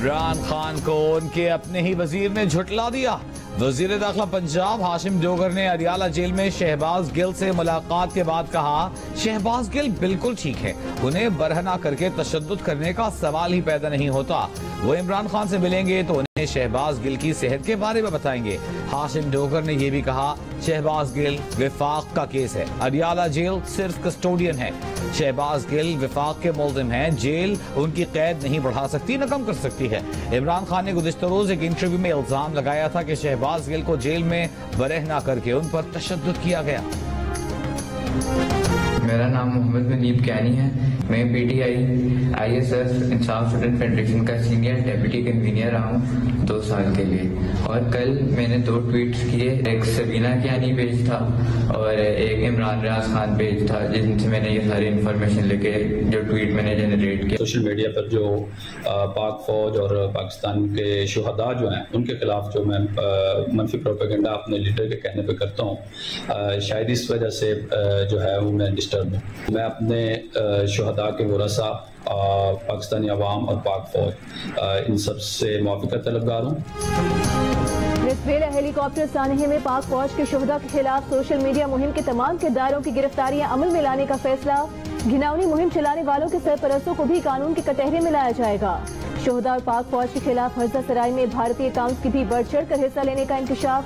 इमरान खान को उनके अपने ही वजीर ने झुटला दिया। वजीर दाखिला पंजाब हाशिम डोगर ने अडियाला जेल में शहबाज गिल से मुलाकात के बाद कहा, शहबाज गिल बिल्कुल ठीक है, उन्हें बरहना करके तशद्दुद करने का सवाल ही पैदा नहीं होता। वो इमरान खान से मिलेंगे तो उन्हें शहबाज गिल की सेहत के बारे में बताएंगे। हाशिम डोगर ने यह भी कहा, शहबाज गिल विफाक का केस है, अडियाला जेल सिर्फ कस्टोडियन है। शहबाज गिल विफाक के मुल्जिम हैं, जेल उनकी कैद नहीं बढ़ा सकती न कम कर सकती है। इमरान खान ने गुज़िश्ता रोज एक इंटरव्यू में इल्जाम लगाया था कि शहबाज गिल को जेल में बरहना करके उन पर तशद्दुद किया गया। मेरा नाम मोहम्मद मुनीब कैनी है। मैं PTI ISS इंसाफ स्टूडेंट फेडरेशन का सीनियर डेप्यूटी कन्वीनर रहा हूँ 2 साल के लिए। और कल मैंने 2 ट्वीट्स किए, एक सबीना कैनी पेज था और एक इमरान रियाज खान पेज था, जिनसे मैंने ये सारी इन्फॉर्मेशन लेके जो ट्वीट मैंने जनरेट किया। सोशल मीडिया पर जो पाक फौज और पाकिस्तान के शुहदा जो हैं उनके खिलाफ जो मैं मनफी प्रोपेगेंडा अपने लीडर के कहने पे करता हूँ, शायद इस वजह से जो है वो मैं डिस्टर्ब हूँ। मैं अपने शुहदा के वरसा पाकिस्तानी अवाम और पाक फौज इन सब से मुआफ़ी का तलबगार हूँ। वेनेज़ुएला हेलीकॉप्टर सानहे में पाक फौज के शुहदा के खिलाफ सोशल मीडिया मुहिम के तमाम किरदारों की गिरफ्तारियां अमल में लाने का फैसला। घिनौनी मुहिम चलाने वालों के सरपरस्तों को भी कानून के कटहरे में लाया जाएगा। शुहदा और पाक फौज के खिलाफ हर्जा सराय में भारतीय काउंसिल की भी बढ़ चढ़ कर हिस्सा लेने का इंकशाफ।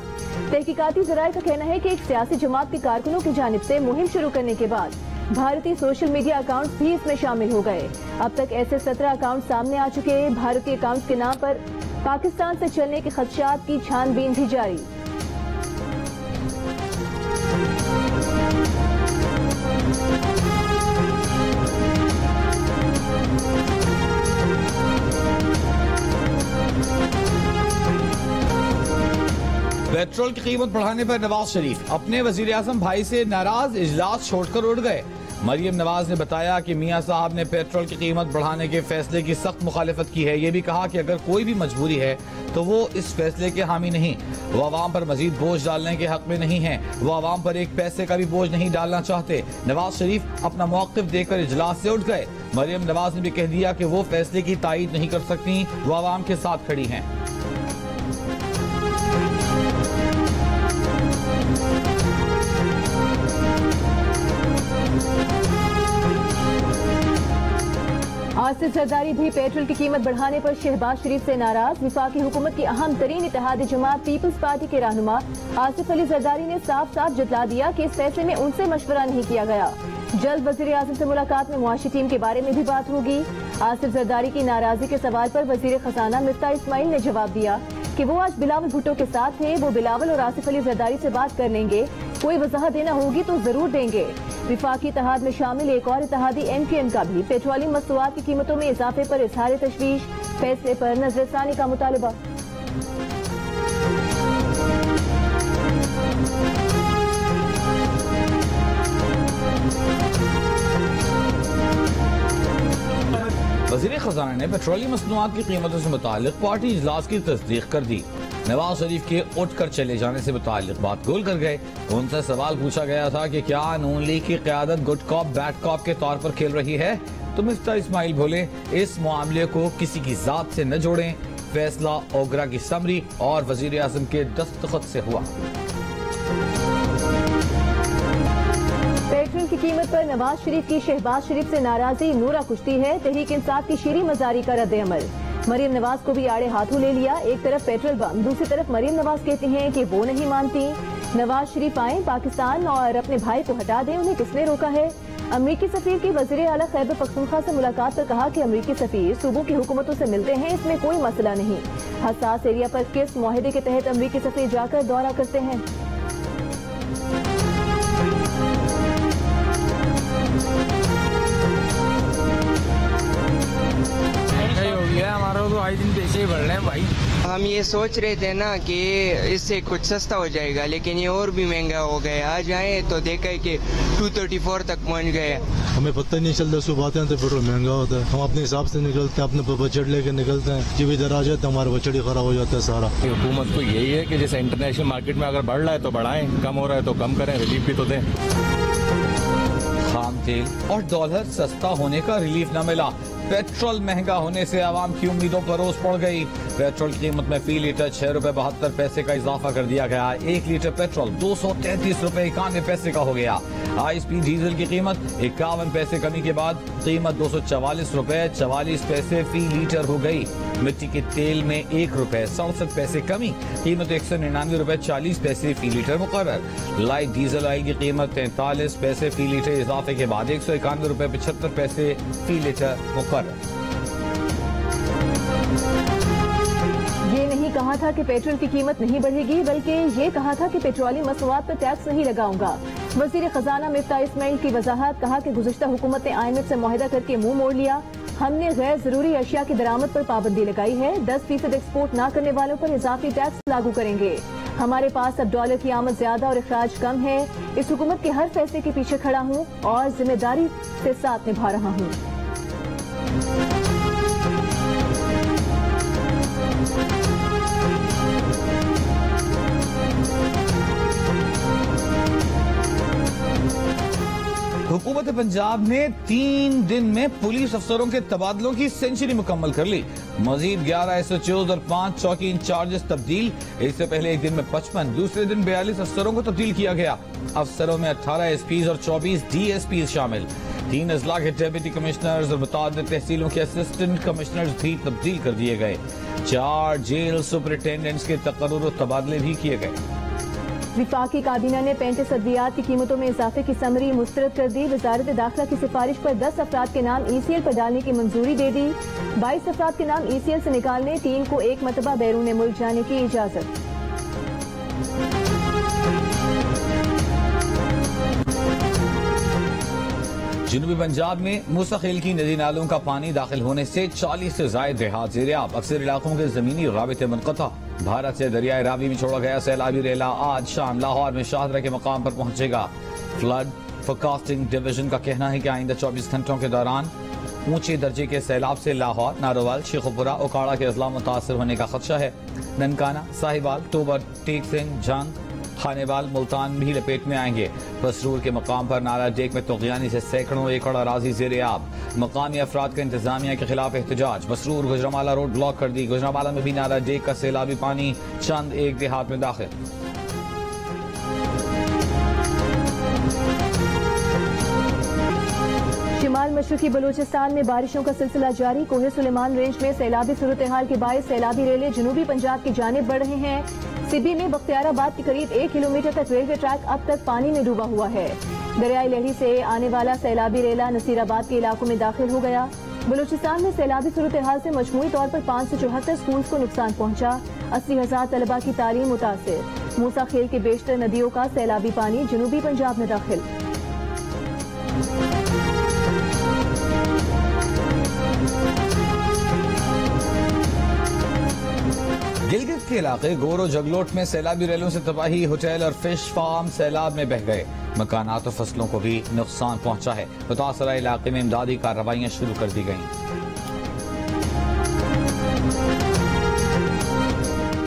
तहकीकाती जराये का कहना है कि एक सियासी जमात के कारकुनों की जानिब से मुहिम शुरू करने के बाद भारतीय सोशल मीडिया अकाउंट्स भी इसमें शामिल हो गए। अब तक ऐसे 17 अकाउंट सामने आ चुके हैं। भारतीय अकाउंट्स के नाम पर पाकिस्तान से चलने के खदशात की छानबीन भी जारी। पेट्रोल की कीमत बढ़ाने पर नवाज शरीफ अपने वजीर आजम भाई से नाराज इजलास छोड़कर उड़ गए। मरियम नवाज ने बताया कि मियां साहब ने पेट्रोल की कीमत बढ़ाने के फैसले की सख्त मुखालिफत की है। ये भी कहा कि अगर कोई भी मजबूरी है तो वो इस फैसले के हामी नहीं, वो आवाम पर मजीद बोझ डालने के हक में नहीं है, वो आवाम पर एक पैसे का भी बोझ नहीं डालना चाहते। नवाज शरीफ अपना मौक़िफ़ देकर इजलास से उठ गए। मरियम नवाज ने भी कह दिया कि वो फैसले की तायीद नहीं कर सकती, वो आवाम के साथ खड़ी हैं। आसिफ जरदारी भी पेट्रोल की कीमत बढ़ाने पर शहबाज शरीफ से नाराज। वफाकी हुकूमत की अहम तरीन इत्तेहादी जमात पीपल्स पार्टी के रहनुमा आसिफ अली जरदारी ने साफ साफ जतला दिया कि इस फैसले में उनसे मशवरा नहीं किया गया। जल्द वजीर आजम से मुलाकात में मुआशी टीम के बारे में भी बात होगी। आसिफ जरदारी की नाराजगी के सवाल पर वजीर खजाना मिफ्ता इस्माइल ने जवाब दिया कि वो आज बिलावल भुट्टो के साथ थे, वो बिलावल और आसिफ अली जरदारी से बात कर लेंगे, कोई वजाहत देना होगी तो जरूर देंगे। विफाकी इत्तेहाद में शामिल एक और इत्तेहादी MQM का भी पेट्रोलियम मसनूआत की कीमतों में इजाफे पर इजहार तशवीश, फैसले पर नजरसानी का मुतालबा। वज़ीर खजाना ने पेट्रोलियम मसनूआत की कीमतों से मुतालिक पार्टी इजलास की तस्दीक कर दी। नवाज शरीफ के उठकर चले जाने से मुतालिक बात गोल कर गए। उनसे सवाल पूछा गया था कि क्या नून लीग की क़यादत गुड कॉप बैड कॉप के तौर पर खेल रही है, तो मिफ्ता इस्माइल बोले इस मामले को किसी की जात से न जोड़ें, फैसला ओगरा की समरी और वजीर आजम के दस्तखत से हुआ। पेट्रोल की कीमत पर नवाज शरीफ की शहबाज शरीफ से नाराजगी नूरा कुश्ती है। तहरीक इंसाफ की शीरी मजारी का रद्द अमल। मरियम नवाज को भी आड़े हाथों ले लिया। एक तरफ पेट्रोल बम, दूसरी तरफ मरियम नवाज कहती हैं कि वो नहीं मानती। नवाज शरीफ आए पाकिस्तान और अपने भाई को हटा दें, उन्हें किसने रोका है। अमरीकी सफीर की वज़ीर आला खैबर पख्तूनख्वा से मुलाकात पर कहा कि अमरीकी सफीर सूबों की हुकूमतों से मिलते हैं, इसमें कोई मसला नहीं। हसास एरिया पर किस मुआहदे के तहत अमरीकी सफीर जाकर दौरा करते हैं। हमारा तो आए दिन पैसे बढ़ रहे हैं भाई। हम ये सोच रहे थे ना कि इससे कुछ सस्ता हो जाएगा, लेकिन ये और भी महंगा हो गया। आज आए तो देखा कि 234 तक पहुंच गए। हमें पता नहीं चलता, सुबह आते हैं तो पेट्रोल महंगा होता है, हम अपने हिसाब से निकलते हैं, अपने बजट लेके निकलते हैं। जब इधर आ जाते हैं हमारा बजट ही खराब हो जाता है सारा। हुकूमत को यही है कि जैसे इंटरनेशनल मार्केट में अगर बढ़ रहा है तो बढ़ाएं, कम हो रहा है तो कम करें, रिलीफ भी तो दें। तेल और डॉलर सस्ता होने का रिलीफ न मिला। पेट्रोल महंगा होने से आवाम की उम्मीदों पर रोज पड़ गई। पेट्रोल की कीमत में फी लीटर 6 रुपए 72 पैसे का इजाफा कर दिया गया। 1 लीटर पेट्रोल 233 रुपए 91 पैसे का हो गया। ISP डीजल की कीमत 51 पैसे कमी के बाद कीमत 244 रुपए 44 पैसे फी लीटर हो गई। मिट्टी के तेल में 1 रुपए 67 पैसे कमी, कीमत 199 रुपए 40 पैसे फी लीटर मुकर्रर। लाइट डीजल ऑयल की कीमत 43 पैसे फी लीटर इजाफे के बाद 191 रुपए 75 पैसे फी लीटर मुकर्रर। ये नहीं कहा था कि पेट्रोल की कीमत नहीं बढ़ेगी, बल्कि ये कहा था कि पेट्रोलियम मसनूआत पर टैक्स नहीं लगाऊंगा। वजीर खजाना मिफ्ता इस्माइल की वजाहत, कहा कि गुज़िश्ता हुकूमत ने IMF से मुआहदा करके मुंह मोड़ लिया। हमने गैर जरूरी अशिया की दरामद पर पाबंदी लगाई है। 10% एक्सपोर्ट न करने वालों पर इजाफी टैक्स लागू करेंगे। हमारे पास अब डॉलर की आमद ज्यादा और अखराज कम है। इस हुकूमत के हर फैसले के पीछे खड़ा हूँ और जिम्मेदारी से साथ निभा रहा हूँ। हुकूमत पंजाब ने 3 दिन में पुलिस अफसरों के तबादलों की सेंचुरी मुकम्मल कर ली। मजीद 11 SHOs और 5 चौकी इंचार्जेस तब्दील। इससे पहले एक दिन में 55, दूसरे दिन 42 अफसरों को तब्दील किया गया। अफसरों में 18 SPs और 24 DSPs शामिल। 3 अजला के डेप्यूटी कमिश्नर्स और मुताबिक तहसीलों के असिस्टेंट कमिश्नर्स भी तब्दील कर दिए गए। 4 जेल सुपरिटेंडेंट्स के तकर्रुर और तबादले भी किए गए। विफाकी काबीना ने 35 अद्वियात की कीमतों में इजाफे की समरी मुस्तरद कर दी। वजारत दाखिला की सिफारिश पर 10 अफराद के नाम ECL पर डालने की मंजूरी दे दी। 22 अफराद के नाम ECL से निकालने, 3 को एक मरतबा बैरून मुल्क जाने की इजाजत। जनूबी पंजाब में मुस्तकिल की नदी नालों का पानी दाखिल होने से 40 से ज्यादा देहात ज़ेर-ए-आब। अक्सर इलाकों के जमीनी राबिते मुनक़ता। भारत से दरियाए रावी में छोड़ा गया सैलाबी रेला आज शाम लाहौर में शाहदरा के मकाम पर पहुंचेगा। फ्लड फोरकास्टिंग डिवीजन का कहना है कि आइंदा 24 घंटों के दौरान ऊंचे दर्जे के सैलाब से लाहौर, नारोवाल, शेखुपुरा, ओकाड़ा के अजला मुतासर होने का खदशा है। ननकाना, साहिवाल, टोबर, टेक सिंह, जंग, खानेवाल, मुल्तान भी लपेट में आएंगे। बसरूर के मकाम पर नाला डेक में तोग़यानी से सैकड़ों एकड़ अराजी ज़ेर-ए-आब। मकामी अफराद का इंतजामिया के खिलाफ एहतजाज। बसरूर गुजरांवाला रोड ब्लॉक कर दी। गुजरांवाला में भी नाला डेक का सैलाबी पानी चंद एक देहात में दाखिल। शिमाल मशरकी बलूचिस्तान में बारिशों का सिलसिला जारी। कोहे सुलेमान रेंज में सैलाबी सूरत हाल के बायस सैलाबी रेले जनूबी पंजाब की जानिब बढ़ रहे हैं। सिबी में बख्तियाराबाद के करीब 1 किलोमीटर तक रेलवे ट्रैक अब तक पानी में डूबा हुआ है। दरियाई लहरी से आने वाला सैलाबी रेला नसीराबाद के इलाकों में दाखिल हो गया। बलूचिस्तान में सैलाबी सूरत हाल से मजमूई तौर पर 574 स्कूल को नुकसान पहुंचा। 80,000 तलबा की तालीम मुतासिर। मूसा खेल के बेशतर नदियों का सैलाबी पानी जनूबी पंजाब में दाखिल। गिलगित के इलाके गोरो जगलोट में सैलाबी रेलों से तबाही। होटल और फिश फार्म सैलाब में बह गए। मकानात और फसलों को भी नुकसान पहुंचा है। मुतासरा इलाके में इमदादी कार्रवाइयां शुरू कर दी गईं।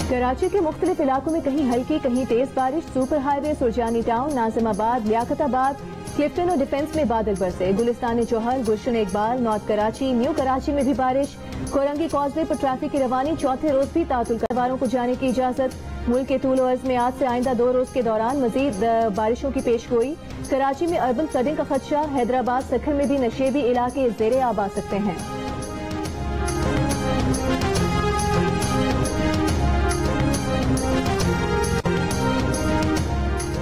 कराची के मुख्तलिफ इलाकों में कहीं हल्की कहीं तेज बारिश। Super highway, Surjani town, Nazimabad, Liaquatabad, Clifton और डिफेंस में बादल बरसे। गुलिस्तान चौहल, गुलशन इकबाल, नॉर्थ कराची, न्यू कराची में भी बारिश। कोरंगी कॉजवे पर ट्रैफिक की रवानी चौथे रोज भी तातुल। कारोबारों को जाने की इजाजत। मुल्क के तूल अर्ज में आज से आइंदा 2 रोज के दौरान मजीद बारिशों की पेशगोई। कराची में अर्बन फ्लडिंग का खदशा। हैदराबाद, सखर में भी नशेबी इलाके ज़ेर-ए-आब आ सकते हैं।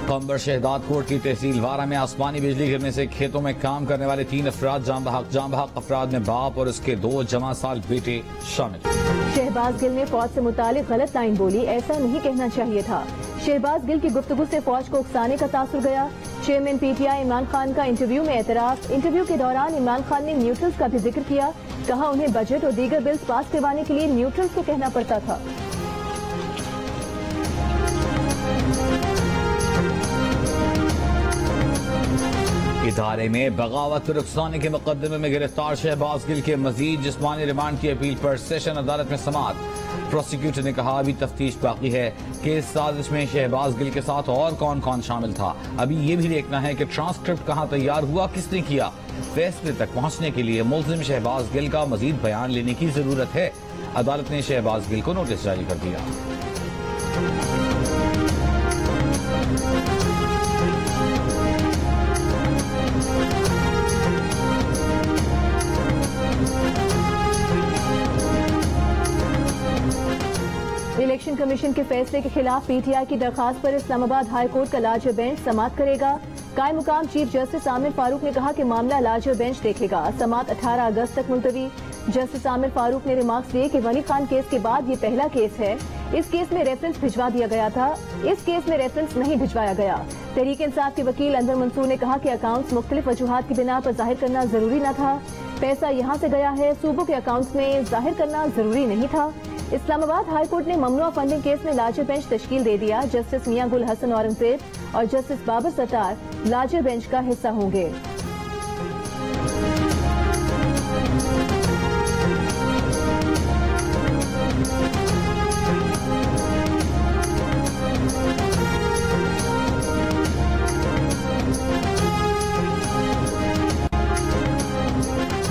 कंबर शहदाद कोट की तहसील वारा में आसमानी बिजली गिरने से खेतों में काम करने वाले 3 अफराद जाम बहक अफराद में बाप और उसके 2 जमा साल बेटे शामिल। शहबाज गिल ने फौज से मुतालिक गलत लाइन बोली। ऐसा नहीं कहना चाहिए था। शहबाज गिल की गुफ्तगू से फौज को उकसाने का तासुर गया। चेयरमैन PTI इमरान खान का इंटरव्यू में एतराफ। इंटरव्यू के दौरान इमरान खान ने न्यूट्रल्स का भी जिक्र किया। कहा उन्हें बजट और दीगर बिल्स पास करवाने के लिए न्यूट्रल्स को कहना पड़ता था। इदारे में बगावत पर उकसाने के मुकदमे में गिरफ्तार शहबाज गिल के मजीद जिस्मानी रिमांड की अपील पर सेशन अदालत में समाअत। प्रोसिक्यूटर ने कहा अभी तफ्तीश बाकी है कि इस साजिश में शहबाज गिल के साथ और कौन कौन शामिल था। अभी ये भी देखना है कि ट्रांसक्रिप्ट कहां तैयार हुआ, किसने किया। फैसले तक पहुंचने के लिए मुल्जिम शहबाज गिल का मजीद बयान लेने की जरूरत है। अदालत ने शहबाज गिल को नोटिस जारी कर दिया। इलेक्शन कमीशन के फैसले के खिलाफ पीटीआई की दरखास्त पर इस्लामाबाद हाई कोर्ट का लार्जर बेंच समाअत करेगा। कायम मुकाम चीफ जस्टिस आमिर फारूक ने कहा कि मामला लार्जर बेंच देखेगा। समाअत 18 अगस्त तक मुलतवी। जस्टिस आमिर फारूक ने रिमार्क्स दिए कि वली खान केस के बाद ये पहला केस है। इस केस में रेफरेंस भिजवा दिया गया था, इस केस में रेफरेंस नहीं भिजवाया गया। तहरीक इंसाफ के वकील अनवर मंसूर ने कहा कि अकाउंट्स मुख्तलिफ वजूहात की बिना पर जाहिर करना जरूरी न था। पैसा यहाँ से गया है, सूबों के अकाउंट्स में जाहिर करना जरूरी नहीं था। इस्लामाबाद हाई कोर्ट ने ममनुआ फंडिंग केस में लार्जर बेंच तश्कील दे दिया। जस्टिस मियां गुल हसन औरंगजेब और justice Babar Sattar larger bench का हिस्सा होंगे।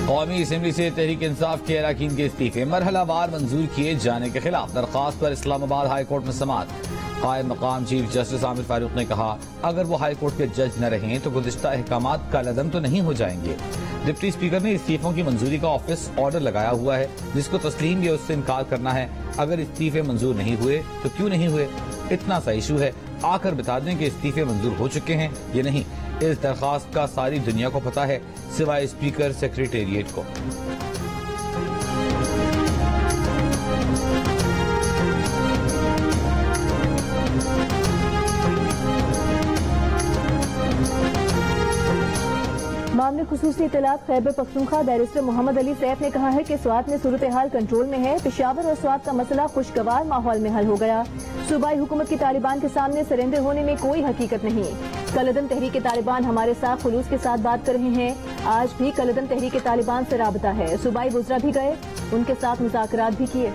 कौमी असेंबली से तहरीक इंसाफ के अरकान के इस्तीफे मरहलावार मंजूर किए जाने के खिलाफ दरखास्त पर इस्लामाबाद हाई कोर्ट में समाअत। कायम मकाम चीफ जस्टिस आमिर फारूक ने कहा अगर वो हाई कोर्ट के जज न रहें तो गुज़िश्ता अहकामात कालअदम तो नहीं हो जाएंगे। डिप्टी स्पीकर ने इस्तीफों की मंजूरी का ऑफिस ऑर्डर लगाया हुआ है, जिसको तस्लीम या उससे इनकार करना है। अगर इस्तीफे मंजूर नहीं हुए तो क्यों नहीं हुए, इतना सा इशू है, आकर बता दें कि इस्तीफे मंजूर हो चुके हैं या नहीं। इस दरखास्त का सारी दुनिया को पता है सिवाय स्पीकर सेक्रेटेरिएट को। मामले खुसूसी इत्तलात खैबर पख्तूनख्वा बैरिस्टर मोहम्मद अली सैफ ने कहा है कि स्वात में सूरत हाल कंट्रोल में है। पेशावर और स्वात का मसला खुशगवार माहौल में हल हो गया। सूबाई हुकूमत की तालिबान के सामने सरेंडर होने में कोई हकीकत नहीं। कलअदम तहरीक तालिबान हमारे साथ खुलूस के साथ बात कर रहे हैं। आज भी कलअदम तहरीक तालिबान से राबता है। सूबाई वुज़रा भी गए, उनके साथ मुज़ाकरात भी किए।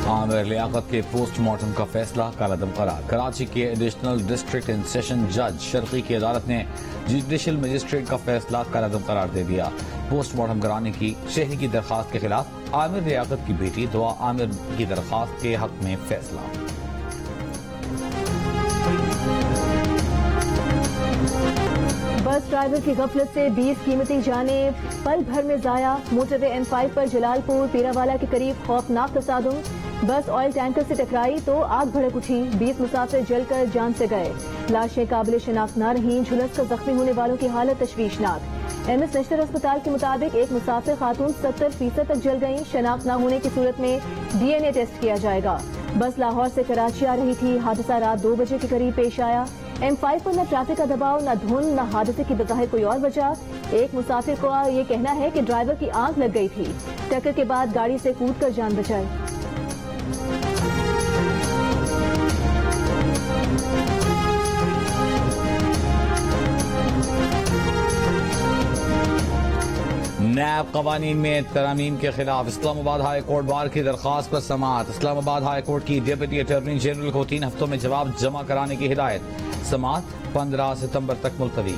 आमिर लियाकत के पोस्टमार्टम का फैसला कालअदम करार। कराची के एडिशनल डिस्ट्रिक्ट एंड सेशन जज शर्की की अदालत ने जुडिशल मजिस्ट्रेट का फैसला कालअदम करार दे दिया। पोस्टमार्टम कराने की शहरी की दरखास्त के खिलाफ आमिर लियाकत की बेटी दुआ आमिर की दरखास्त के हक में फैसला। बस ड्राइवर की गफलत से 20 कीमती जाने पल भर में जाया। मोटरवे M5 पर जलालपुर पीरावाला के करीब खौफनाक तसादुम। बस ऑयल टैंकर से टकराई तो आग भड़क उठी। 20 मुसाफिर जलकर जान से गए। लाशें काबिल शिनाख्त न रहीं। झुलस कर जख्मी होने वालों की हालत तशवीशनाक। MS नश्तर अस्पताल के मुताबिक एक मुसाफिर खातून 70% तक जल गई। शनाख्त न होने की सूरत में DNA टेस्ट किया जाएगा। बस लाहौर से कराची आ रही थी। हादसा रात 2 बजे के करीब पेश आया। M5 पर न ट्रैफिक का दबाव, न धुंध, न हादसे की बज़ाहिर कोई और वजह। एक मुसाफिर को ये कहना है कि ड्राइवर की आंख लग गई थी। टक्कर के बाद गाड़ी से कूदकर जान बचाई। नैब कवानीन में तरमीम के खिलाफ इस्लामाबाद हाई कोर्ट बार की दरखास्त पर समाअत। इस्लामाबाद हाई कोर्ट की डिप्टी अटॉर्नी जनरल को 3 हफ्तों में जवाब जमा कराने की हिदायत। समाअत 15 सितंबर तक मुलतवी।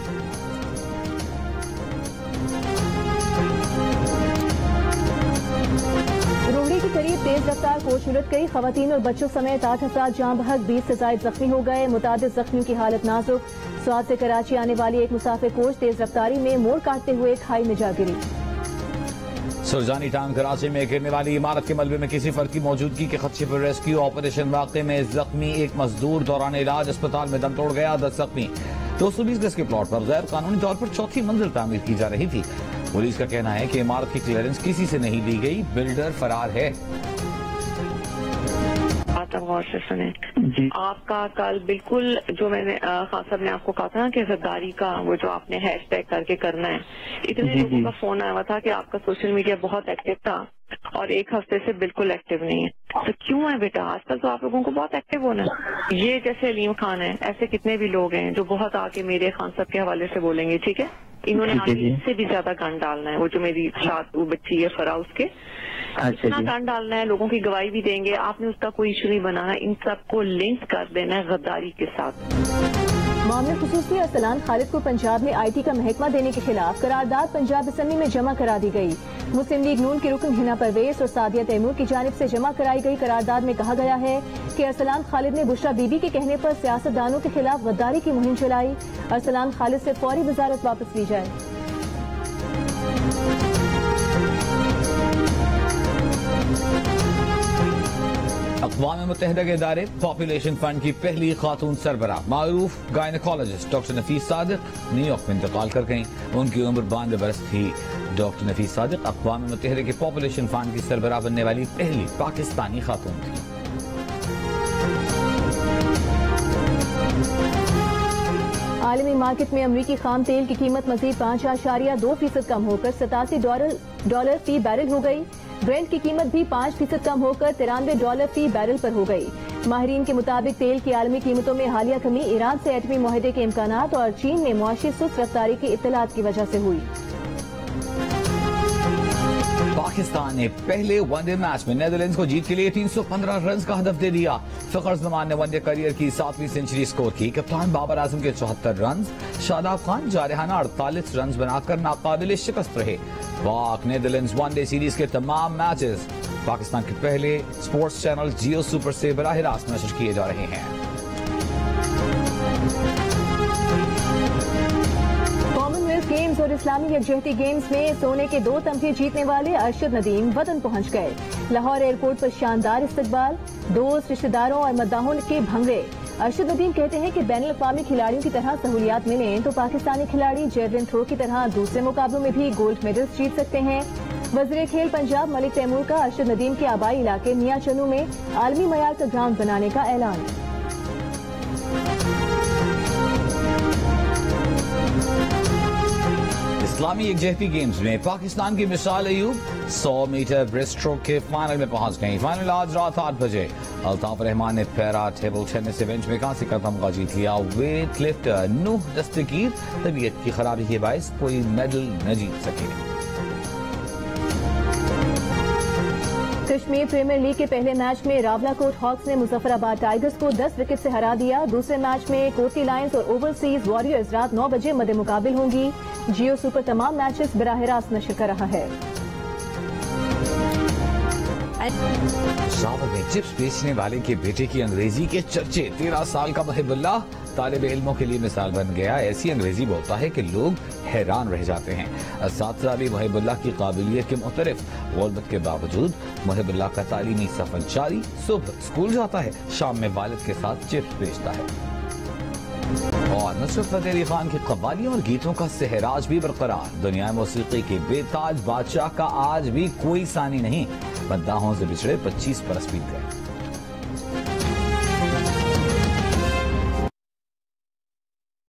रोहड़ी के करीब तेज रफ्तार कोच उलट गई। खवातीन और बच्चों समेत 8 अफराद जान बहक, 20 से ज्यादा जख्मी हो गए। मुतादिद जख्मियों की हालत नाजुक। स्वात से कराची आने वाली एक मुसाफिर कोच तेज रफ्तारी में मोड़ काटते हुए खाई में जा गिरी। सुरजानी टाउन कराची में गिरने वाली इमारत के मलबे में किसी फर्द की मौजूदगी के खदशे पर रेस्क्यू ऑपरेशन। वाक़े में जख्मी एक मजदूर दौरान इलाज अस्पताल में दम तोड़ गया। 10 जख्मी। 220 गज के प्लॉट पर गैर कानूनी तौर पर चौथी मंजिल तामीर की जा रही थी। पुलिस का कहना है कि इमारत की क्लियरेंस किसी से नहीं ली गई। बिल्डर फरार है। गौर से सुने। आपका कल बिल्कुल जो मैंने खान साहब ने आपको कहा था ना कि गद्दारी का वो जो आपने हैशटैग करके करना है, इतने लोगों का फोन आया हुआ था कि आपका सोशल मीडिया बहुत एक्टिव था और एक हफ्ते से बिल्कुल एक्टिव नहीं है। तो क्यों है बेटा, आजकल तो आप लोगों को बहुत एक्टिव होना है। ये जैसे अलीम खान है, ऐसे कितने भी लोग हैं जो बहुत आके मेरे खान साहब के हवाले से बोलेंगे, ठीक है। इन्होंने आगे इससे भी ज्यादा गंद डालना है। वो जो मेरी वो बच्ची है फरा, उसके इतना गंद डालना है, लोगों की गवाही भी देंगे। आपने उसका कोई इशू नहीं बनाना, इन सबको लिंक कर देना है गद्दारी के साथ। मामले खुसूसी अरसलान खालिद को पंजाब में IT का महकमा देने के खिलाफ करारदाद पंजाब असेंबली में जमा करा दी गई। मुस्लिम लीग नून की रुकन हिना परवेज और सादिया तैमूर की जानिब से जमा कराई गई करारदाद में कहा गया है कि अरसलान खालिद ने बुशरा बीबी के कहने पर सियासतदानों के खिलाफ गद्दारी की मुहिम चलाई। अरसलान खालिद से फौरी वजारत वापस ली जाए। अक़वाम मुत्तहिदा के इदारे पॉपुलेशन फंड की पहली खातून सरबराह मारूफ गायनेकोलॉजिस्ट डॉक्टर नफीस सादिक न्यूयॉर्क में इंतकाल कर गईं। उनकी उम्र 92 बरस थी। डॉक्टर नफीस सादिक अक़वाम मुत्तहिदा के पॉपुलेशन फंड की सरबराह बनने वाली पहली पाकिस्तानी खातून थी। आलमी मार्केट में अमरीकी खाम तेल की कीमत मजीद 5.2% कम होकर $87 फी बैरल हो गई। ब्रेंट की कीमत भी 5% कम होकर $93 फी बैरल पर हो गई। माहिरीन के मुताबिक तेल की आलमी कीमतों में हालिया कमी ईरान से एटमी मुआहदे के इम्कानात और चीन में मुआशी सुस्त रफ्तारी की इत्तलात की वजह से हुई। पाकिस्तान ने पहले वनडे मैच में नीदरलैंड्स को जीत के लिए 315 रन का हदफ दे दिया। फखर जमान ने वनडे करियर की 7वीं सेंचुरी स्कोर की। कप्तान बाबर आजम के 74 रन, शादाब खान जारहाना 48 रन बनाकर नाकाबिल शिकस्त रहे। पाक नीदरलैंड्स वनडे सीरीज के तमाम मैचेस पाकिस्तान के पहले स्पोर्ट्स चैनल जियो सुपर से बराह रास्त नशर किए जा रहे हैं। गेम्स और इस्लामी यकजहती गेम्स में सोने के 2 तमगे जीतने वाले अरशद नदीम वतन पहुंच गए। लाहौर एयरपोर्ट पर शानदार इस्तकबाल, दोस्त रिश्तेदारों और मद्दाहों के भंगड़े। अरशद नदीम कहते हैं कि बैनुल अक़वामी खिलाड़ियों की तरह सहूलियात मिलें तो पाकिस्तानी खिलाड़ी जेवलिन थ्रो की तरह दूसरे मुकाबलों में भी गोल्ड मेडल्स जीत सकते हैं। वज़ीर खेल पंजाब मलिक तैमूर का अरशद नदीम के आबाई इलाके मियां चन्नू में आलमी मयार का ग्राउंड बनाने का ऐलान। इस्लामी यकजहती गेम्स में पाकिस्तान की मिसाल अयूब 100 मीटर ब्रेस्ट स्ट्रोक के फाइनल में पहुंच गई। फाइनल आज रात 8 बजे। अल्ताफ रहमान ने पैरा टेबल टेनिस इवेंट में कांस्य का तमगा जीत लिया। वेट लिफ्टर नूह दस्तगीर तबीयत की खराबी के बायस कोई मेडल न जीत सके। कश्मीर प्रीमियर लीग के पहले मैच में रावलाकोट हॉक्स ने मुजफ्फराबाद टाइगर्स को 10 विकेट से हरा दिया। दूसरे मैच में कोटी लायंस और ओवरसीज वॉरियर्स रात 9 बजे मद्दे मुकाबिल होंगी। जियो सुपर तमाम मैचेस बराह रास्त नशर कर रहा है। पेशावर में चिप्स बेचने वाले के बेटे की अंग्रेजी के चर्चे। 13 साल का महिबुल्लाह तालिब इल्मों के लिए मिसाल बन गया। ऐसी अंग्रेजी बोलता है कि लोग हैरान रह जाते हैं। असातिज़ा भी महिबुल्लाह की काबिलियत के मुतरिफ। गुर्बत के बावजूद महिबुल्लाह का तालीमी सफर जारी। सुबह स्कूल जाता है, शाम में वालिद के साथ चिप्स बेचता है। और नुसरत फतेह अली खान की कव्वालियों और गीतों का सहराज भी बरकरार। दुनिया मौसीकी के बेताज बादशाह का आज भी कोई सानी नहीं। मद्दाहों से बिछड़े 25 बरस बीत गए।